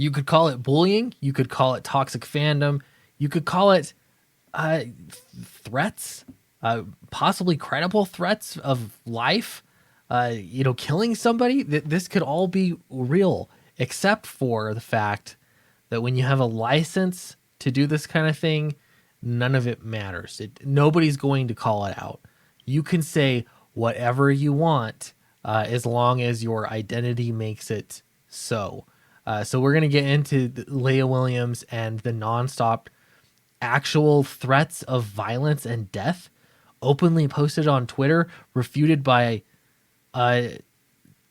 You could call it bullying. You could call it toxic fandom. You could call it threats, possibly credible threats of life. Killing somebody. This could all be real, except for the fact that when you have a license to do this kind of thing, none of it matters. Nobody's going to call it out. You can say whatever you want as long as your identity makes it so. So we're going to get into Leah Williams and the nonstop actual threats of violence and death openly posted on Twitter, refuted by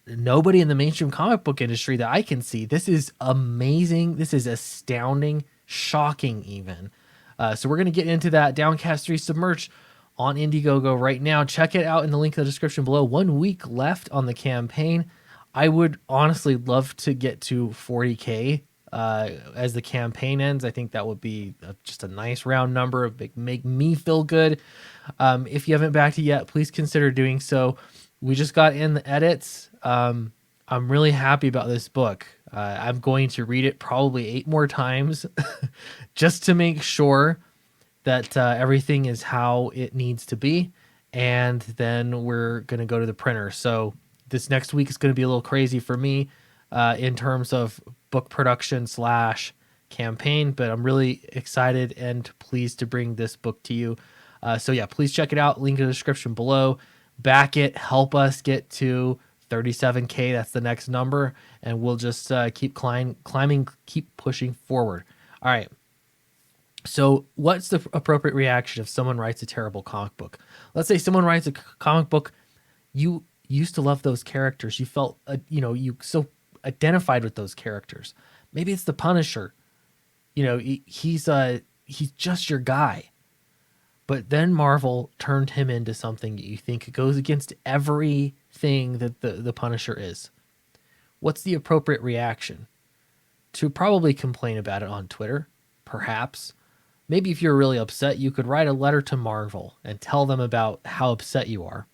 nobody in the mainstream comic book industry that I can see. This is amazing. This is astounding, shocking even. So we're going to get into that. Downcast 3 Submerge on Indiegogo right now. Check it out in the link in the description below. 1 week left on the campaign. I would honestly love to get to 40K as the campaign ends. I think that would be just a nice round number, make me feel good. If you haven't backed it yet, please consider doing so. We just got in the edits. I'm really happy about this book. I'm going to read it probably 8 more times just to make sure that everything is how it needs to be. And then we're going to go to the printer. So this next week is going to be a little crazy for me in terms of book production / campaign, but I'm really excited and pleased to bring this book to you. So yeah, please check it out. Link in the description below. Back it, help us get to 37K. That's the next number, and we'll just keep climbing, keep pushing forward. All right. So what's the appropriate reaction if someone writes a terrible comic book? Let's say someone writes a comic book. You used to love those characters. You felt, you so identified with those characters. Maybe it's the Punisher. He's just your guy. But then Marvel turned him into something you think goes against everything that the Punisher is. What's the appropriate reaction? To probably complain about it on Twitter, perhaps. Maybe if you're really upset, you could write a letter to Marvel and tell them about how upset you are.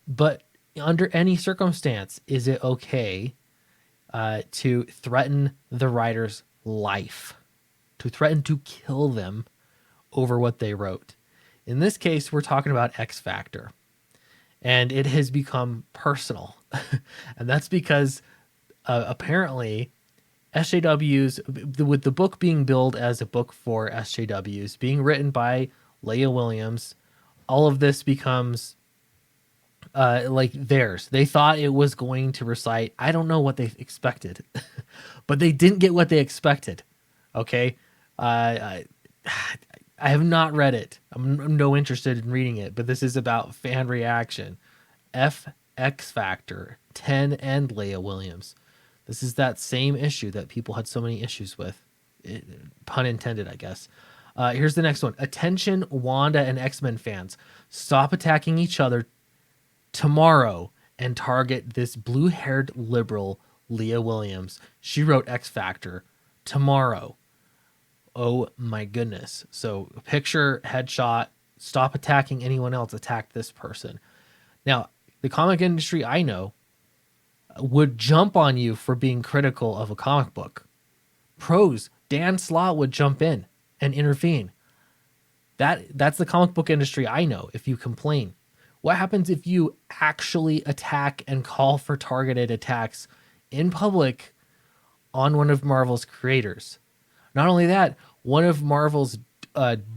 But under any circumstance, is it okay to threaten the writer's life? To threaten to kill them over what they wrote? In this case, we're talking about X Factor. And it has become personal. And that's because apparently SJWs, with the book being billed as a book for SJWs, being written by Leah Williams, all of this becomes like theirs. They thought it was going to recite, I don't know what they expected, but they didn't get what they expected. Okay. I have not read it. I'm no interested in reading it, but this is about fan reaction. X Factor, 10 and Leah Williams. This is that same issue that people had so many issues with. Pun intended, I guess. Here's the next one. Attention, Wanda and X-Men fans. Stop attacking each other tomorrow and target this blue-haired liberal, Leah Williams. She wrote X Factor tomorrow. Oh my goodness. So picture, headshot, stop attacking anyone else, attack this person. Now, the comic industry I know would jump on you for being critical of a comic book. Pros, Dan Slott would jump in and intervene. That's the comic book industry I know. If you complain, what happens if you actually attack and call for targeted attacks in public on one of Marvel's creators? Not only that, one of Marvel's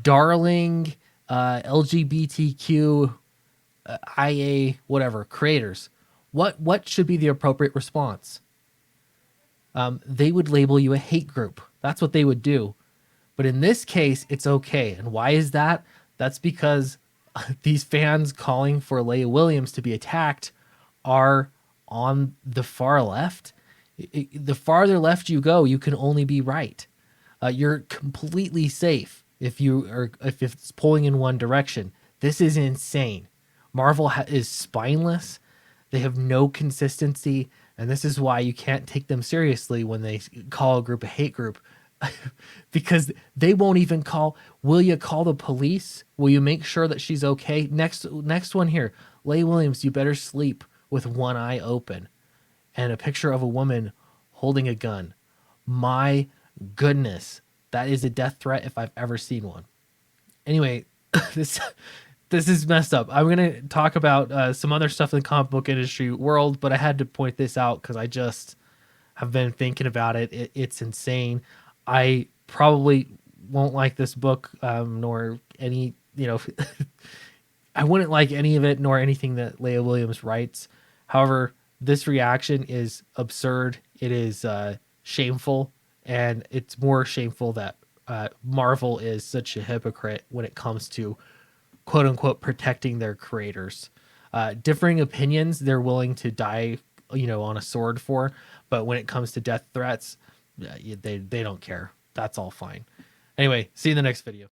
darling LGBTQ IA whatever creators. What should be the appropriate response? They would label you a hate group. That's what they would do. But in this case, it's okay. And why is that? That's because these fans calling for Leah Williams to be attacked are on the far left. The farther left you go, you can only be right. You're completely safe if it's pulling in one direction. This is insane. Marvel is spineless. They have no consistency, and this is why you can't take them seriously when they call a group a hate group, because they won't even call. Will you call the police? Will you make sure that she's okay? Next one here. Leigh Williams, you better sleep with one eye open. And a picture of a woman holding a gun. My goodness, that is a death threat if I've ever seen one. Anyway, this this is messed up. I'm gonna talk about some other stuff in the comic book industry world, but I had to point this out because I just have been thinking about it. It's insane. I probably won't like this book, nor any, I wouldn't like any of it, nor anything that Leah Williams writes. However, this reaction is absurd. It is shameful, and it's more shameful that Marvel is such a hypocrite when it comes to quote unquote protecting their creators. Differing opinions, they're willing to die, on a sword for, but when it comes to death threats, they don't care. That's all fine. Anyway, see you in the next video.